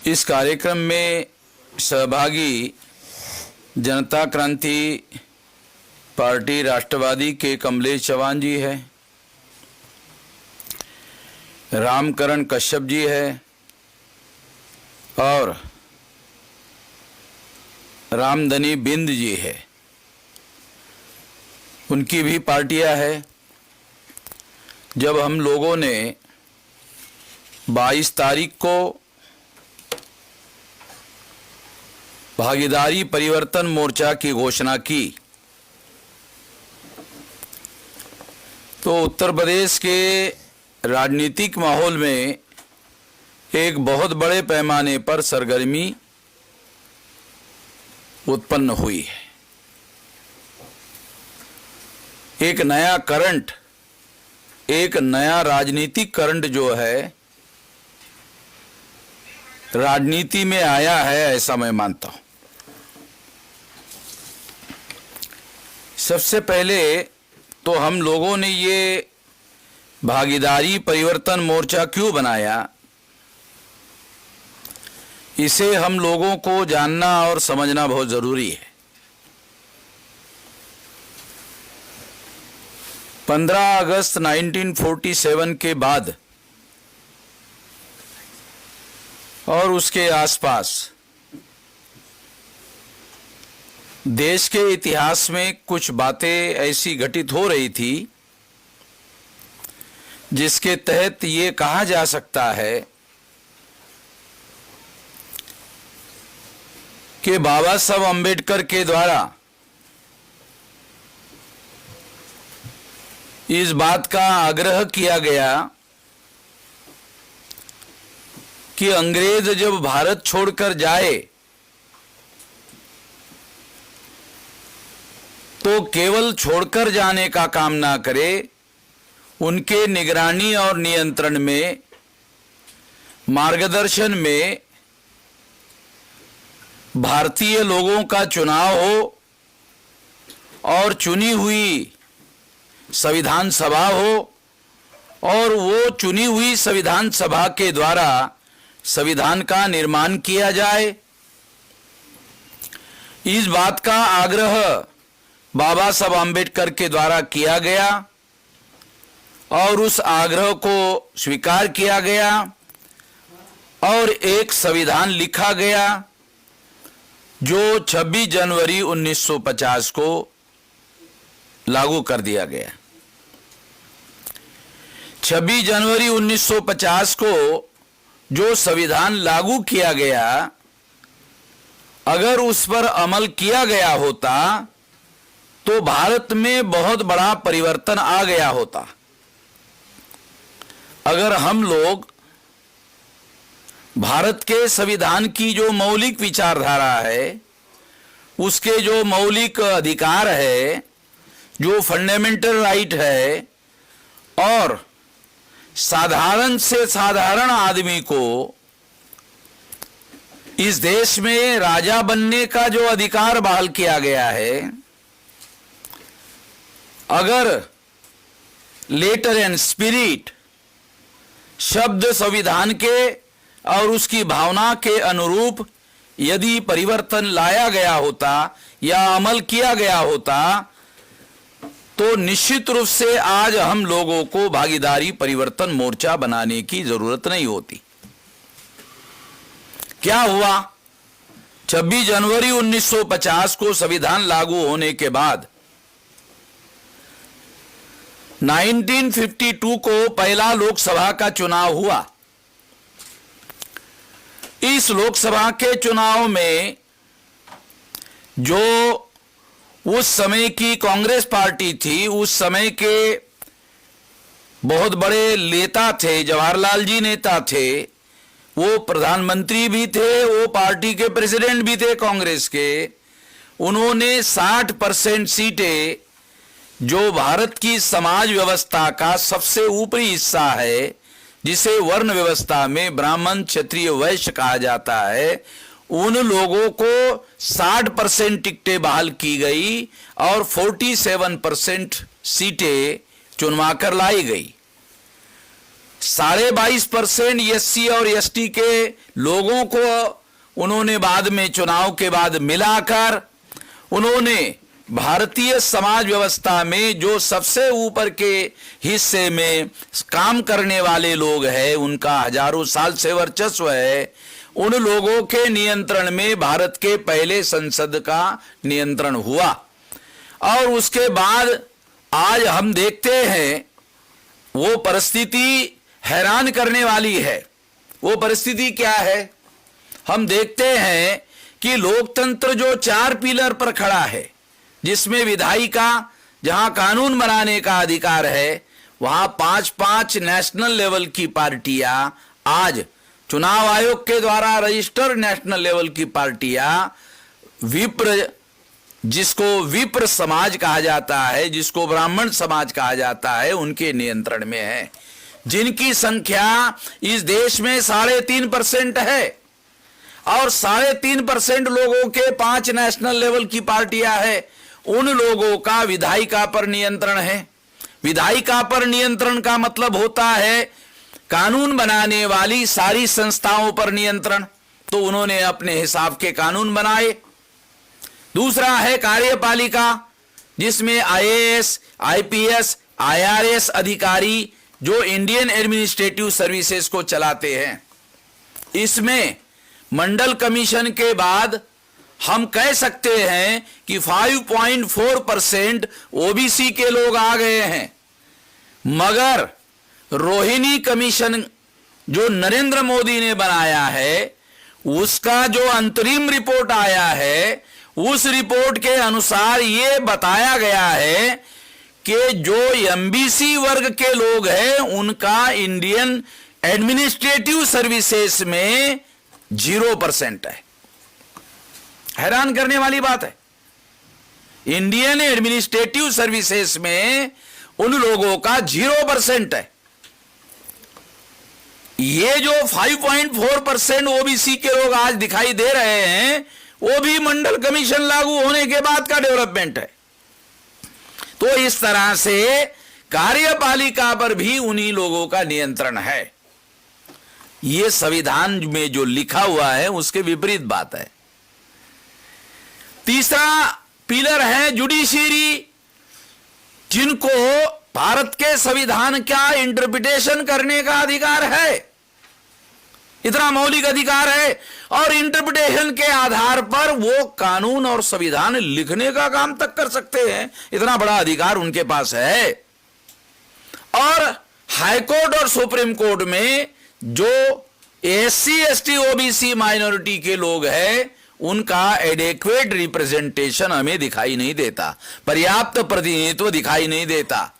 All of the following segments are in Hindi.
इस कार्यक्रम में सहभागी जनता क्रांति पार्टी राष्ट्रवादी के कमलेश चौहान जी है, रामकरण कश्यप जी है और रामधनी बिंद जी है। उनकी भी पार्टियां है। जब हम लोगों ने 22 तारीख को भागीदारी परिवर्तन मोर्चा की घोषणा की तो उत्तर प्रदेश के राजनीतिक माहौल में एक बहुत बड़े पैमाने पर सरगर्मी उत्पन्न हुई है। एक नया करंट, एक नया राजनीतिक करंट जो है राजनीति में आया है, ऐसा मैं मानता हूं। सबसे पहले तो हम लोगों ने ये भागीदारी परिवर्तन मोर्चा क्यों बनाया, इसे हम लोगों को जानना और समझना बहुत जरूरी है। 15 अगस्त 1947 के बाद और उसके आसपास देश के इतिहास में कुछ बातें ऐसी घटित हो रही थी जिसके तहत ये कहा जा सकता है कि बाबा साहब अम्बेडकर के द्वारा इस बात का आग्रह किया गया कि अंग्रेज जब भारत छोड़कर जाए तो केवल छोड़कर जाने का काम ना करे, उनके निगरानी और नियंत्रण में, मार्गदर्शन में भारतीय लोगों का चुनाव हो और चुनी हुई संविधान सभा हो और वो चुनी हुई संविधान सभा के द्वारा संविधान का निर्माण किया जाए। इस बात का आग्रह बाबा साहब अम्बेडकर के द्वारा किया गया और उस आग्रह को स्वीकार किया गया और एक संविधान लिखा गया जो 26 जनवरी 1950 को लागू कर दिया गया। 26 जनवरी 1950 को जो संविधान लागू किया गया, अगर उस पर अमल किया गया होता तो भारत में बहुत बड़ा परिवर्तन आ गया होता। अगर हम लोग भारत के संविधान की जो मौलिक विचारधारा है, उसके जो मौलिक अधिकार है, जो फंडामेंटल राइट है, और साधारण से साधारण आदमी को इस देश में राजा बनने का जो अधिकार बहाल किया गया है, अगर लेटर एंड स्पिरिट शब्द संविधान के और उसकी भावना के अनुरूप यदि परिवर्तन लाया गया होता या अमल किया गया होता तो निश्चित रूप से आज हम लोगों को भागीदारी परिवर्तन मोर्चा बनाने की जरूरत नहीं होती। क्या हुआ? 26 जनवरी 1950 को संविधान लागू होने के बाद 1952 को पहला लोकसभा का चुनाव हुआ। इस लोकसभा के चुनाव में जो उस समय की कांग्रेस पार्टी थी, उस समय के बहुत बड़े नेता थे, जवाहरलाल जी नेता थे, वो प्रधानमंत्री भी थे, वो पार्टी के प्रेसिडेंट भी थे कांग्रेस के। उन्होंने 60% सीटें, जो भारत की समाज व्यवस्था का सबसे ऊपरी हिस्सा है, जिसे वर्ण व्यवस्था में ब्राह्मण, क्षत्रिय, वैश्य कहा जाता है, उन लोगों को 60% टिकटें बहाल की गई और 47% सीटें चुनवाकर लाई गई। 22.5% एससी और एसटी के लोगों को उन्होंने बाद में चुनाव के बाद मिलाकर उन्होंने भारतीय समाज व्यवस्था में जो सबसे ऊपर के हिस्से में काम करने वाले लोग हैं, उनका हजारों साल से वर्चस्व है, उन लोगों के नियंत्रण में भारत के पहले संसद का नियंत्रण हुआ। और उसके बाद आज हम देखते हैं वो परिस्थिति हैरान करने वाली है। वो परिस्थिति क्या है? हम देखते हैं कि लोकतंत्र जो 4 पिलर पर खड़ा है, जिसमें विधायिका, जहां कानून बनाने का अधिकार है, वहां 5-5 नेशनल लेवल की पार्टियां, आज चुनाव आयोग के द्वारा रजिस्टर्ड नेशनल लेवल की पार्टियां, विप्र, जिसको विप्र समाज कहा जाता है, जिसको ब्राह्मण समाज कहा जाता है, उनके नियंत्रण में है, जिनकी संख्या इस देश में 3.5% है। और 3.5% लोगों के 5 नेशनल लेवल की पार्टियां हैं, उन लोगों का विधायिका पर नियंत्रण है। विधायिका पर नियंत्रण का मतलब होता है कानून बनाने वाली सारी संस्थाओं पर नियंत्रण। तो उन्होंने अपने हिसाब के कानून बनाए। दूसरा है कार्यपालिका, जिसमें आईएएस, आईपीएस, आईआरएस अधिकारी जो इंडियन एडमिनिस्ट्रेटिव सर्विसेज को चलाते हैं। इसमें मंडल कमीशन के बाद हम कह सकते हैं कि 5.4% ओबीसी के लोग आ गए हैं। मगर रोहिणी कमीशन जो नरेंद्र मोदी ने बनाया है, उसका जो अंतरिम रिपोर्ट आया है, उस रिपोर्ट के अनुसार ये बताया गया है कि जो एमबीसी वर्ग के लोग हैं, उनका इंडियन एडमिनिस्ट्रेटिव सर्विसेज में 0% है। हैरान करने वाली बात है। इंडियन एडमिनिस्ट्रेटिव सर्विसेज में उन लोगों का 0% है। ये जो 5.4% ओबीसी के लोग आज दिखाई दे रहे हैं, वो भी मंडल कमीशन लागू होने के बाद का डेवलपमेंट है। तो इस तरह से कार्यपालिका पर भी उन्हीं लोगों का नियंत्रण है। ये संविधान में जो लिखा हुआ है उसके विपरीत बात है। तीसरा पिलर है जुडिशियरी, जिनको भारत के संविधान का इंटरप्रिटेशन करने का अधिकार है। इतना मौलिक अधिकार है, और इंटरप्रिटेशन के आधार पर वो कानून और संविधान लिखने का काम तक कर सकते हैं। इतना बड़ा अधिकार उनके पास है। और हाईकोर्ट और सुप्रीम कोर्ट में जो एससी, एसटी, ओबीसी माइनॉरिटी के लोग हैं, उनका एडेक्वेट रिप्रेजेंटेशन हमें दिखाई नहीं देता, पर्याप्त प्रतिनिधित्व दिखाई नहीं देता।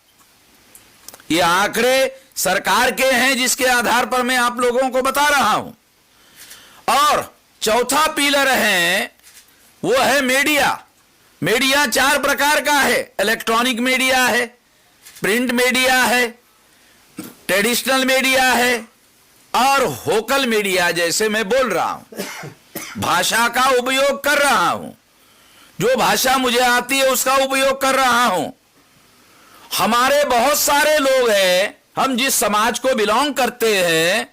ये आंकड़े सरकार के हैं, जिसके आधार पर मैं आप लोगों को बता रहा हूं। और चौथा पिलर है, वो है मीडिया। मीडिया 4 प्रकार का है। इलेक्ट्रॉनिक मीडिया है, प्रिंट मीडिया है, ट्रेडिशनल मीडिया है, और होकल मीडिया, जैसे मैं बोल रहा हूं, भाषा का उपयोग कर रहा हूं, जो भाषा मुझे आती है उसका उपयोग कर रहा हूं। हमारे बहुत सारे लोग हैं, हम जिस समाज को बिलोंग करते हैं,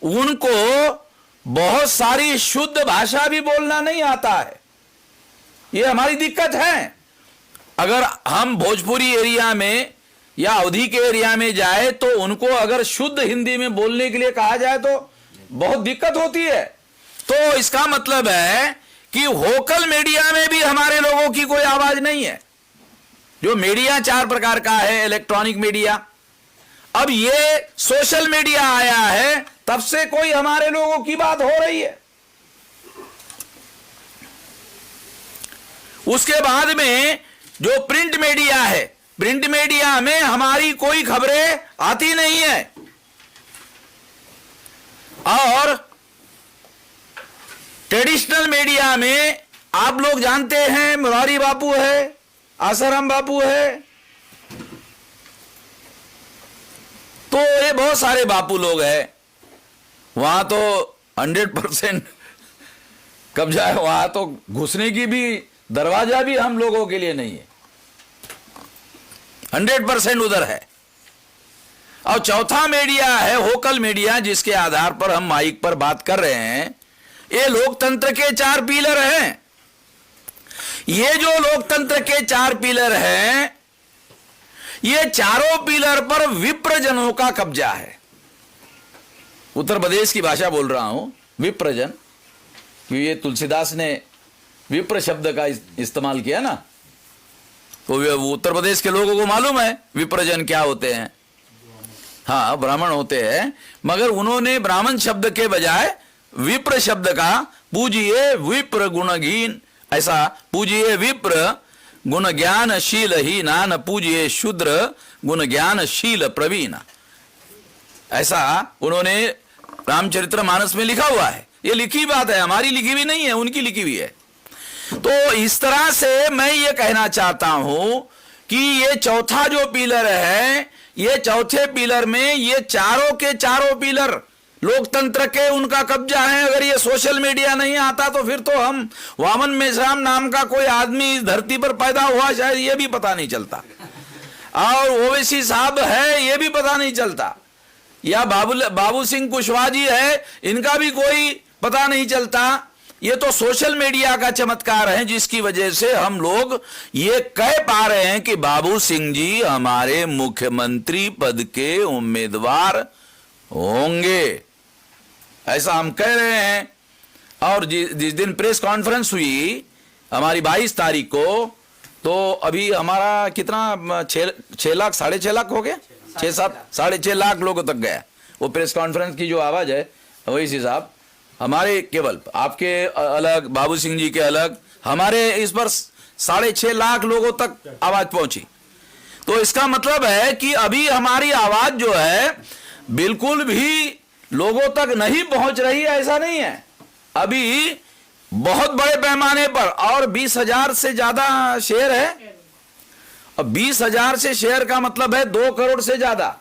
उनको बहुत सारी शुद्ध भाषा भी बोलना नहीं आता है। ये हमारी दिक्कत है। अगर हम भोजपुरी एरिया में या अवधी के एरिया में जाए, तो उनको अगर शुद्ध हिंदी में बोलने के लिए कहा जाए तो बहुत दिक्कत होती है। तो इसका मतलब है कि होकल मीडिया में भी हमारे लोगों की कोई आवाज नहीं है। जो मीडिया 4 प्रकार का है, इलेक्ट्रॉनिक मीडिया, अब ये सोशल मीडिया आया है, तब से कोई हमारे लोगों की बात हो रही है। उसके बाद में जो प्रिंट मीडिया है, प्रिंट मीडिया में हमारी कोई खबरें आती नहीं है। और ट्रेडिशनल मीडिया में आप लोग जानते हैं, मुरारी बापू है, आसाराम बापू है, तो ये बहुत सारे बापू लोग हैं। वहां तो 100% कब्जा है, वहां तो घुसने की भी दरवाजा भी हम लोगों के लिए नहीं है, 100% उधर है। और चौथा मीडिया है होकल मीडिया, जिसके आधार पर हम माइक पर बात कर रहे हैं। ये लोकतंत्र के 4 पिलर हैं। ये जो लोकतंत्र के 4 पिलर हैं, ये चारों पिलर पर विप्रजनों का कब्जा है। उत्तर प्रदेश की भाषा बोल रहा हूं, विप्रजन। ये तुलसीदास ने विप्र शब्द का इस्तेमाल किया ना, तो उत्तर प्रदेश के लोगों को मालूम है विप्रजन क्या होते हैं। हाँ, ब्राह्मण होते हैं, मगर उन्होंने ब्राह्मण शब्द के बजाय विप्र शब्द का, पूजिए विप्र गुणहीन, ऐसा पूजिए विप्र गुण ज्ञान शील ही नान, पूजिए शूद्र गुण ज्ञान शील प्रवीण, ऐसा उन्होंने रामचरितमानस में लिखा हुआ है। ये लिखी बात है, हमारी लिखी हुई नहीं है, उनकी लिखी हुई है। तो इस तरह से मैं ये कहना चाहता हूं कि ये चौथा जो पिलर है, ये चौथे पिलर में ये चारों के चारों पिलर लोकतंत्र के उनका कब्जा है। अगर ये सोशल मीडिया नहीं आता तो फिर तो हम वामन मेश्राम नाम का कोई आदमी इस धरती पर पैदा हुआ शायद ये भी पता नहीं चलता, और ओवैसी साहब है ये भी पता नहीं चलता, या बाबू सिंह कुशवाहा जी है, इनका भी कोई पता नहीं चलता। ये तो सोशल मीडिया का चमत्कार है, जिसकी वजह से हम लोग ये कह पा रहे हैं कि बाबू सिंह जी हमारे मुख्यमंत्री पद के उम्मीदवार होंगे, ऐसा हम कह रहे हैं। और जिस दिन प्रेस कॉन्फ्रेंस हुई हमारी 22 तारीख को, तो अभी हमारा कितना 6 लाख 6.5 लाख हो गया, 6-7 6.5 लाख लोगों तक गया वो प्रेस कॉन्फ्रेंस की जो आवाज है। वही साहब हमारे केवल आपके अलग, बाबू सिंह जी के अलग, हमारे इस पर 6.5 लाख लोगों तक आवाज पहुंची। तो इसका मतलब है कि अभी हमारी आवाज जो है बिल्कुल भी लोगों तक नहीं पहुंच रही है, ऐसा नहीं है। अभी बहुत बड़े पैमाने पर, और 20,000 से ज्यादा शेयर है। अब 20,000 से शेयर का मतलब है 2 करोड़ से ज्यादा।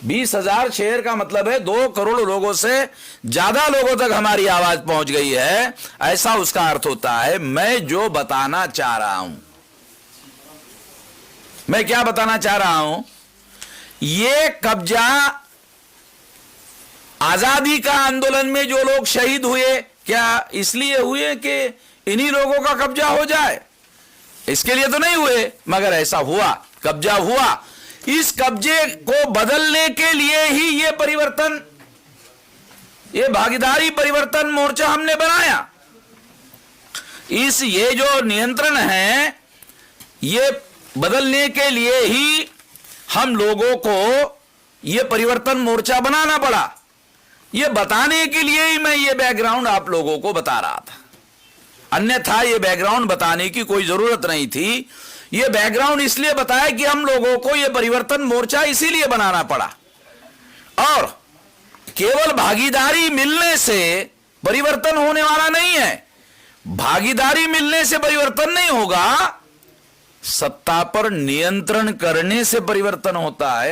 20,000 शेयर का मतलब है 2 करोड़ लोगों से ज्यादा लोगों तक हमारी आवाज पहुंच गई है, ऐसा उसका अर्थ होता है। मैं जो बताना चाह रहा हूं, मैं क्या बताना चाह रहा हूं, ये कब्जा आजादी का आंदोलन में जो लोग शहीद हुए, क्या इसलिए हुए कि इन्हीं लोगों का कब्जा हो जाए? इसके लिए तो नहीं हुए, मगर ऐसा हुआ, कब्जा हुआ। इस कब्जे को बदलने के लिए ही ये परिवर्तन, ये भागीदारी परिवर्तन मोर्चा हमने बनाया। ये जो नियंत्रण है, ये बदलने के लिए ही हम लोगों को ये परिवर्तन मोर्चा बनाना पड़ा। ये बताने के लिए ही मैं ये बैकग्राउंड आप लोगों को बता रहा था, अन्यथा ये बैकग्राउंड बताने की कोई जरूरत नहीं थी। ये बैकग्राउंड इसलिए बताया कि हम लोगों को ये परिवर्तन मोर्चा इसीलिए बनाना पड़ा। और केवल भागीदारी मिलने से परिवर्तन होने वाला नहीं है। भागीदारी मिलने से परिवर्तन नहीं होगा, सत्ता पर नियंत्रण करने से परिवर्तन होता है।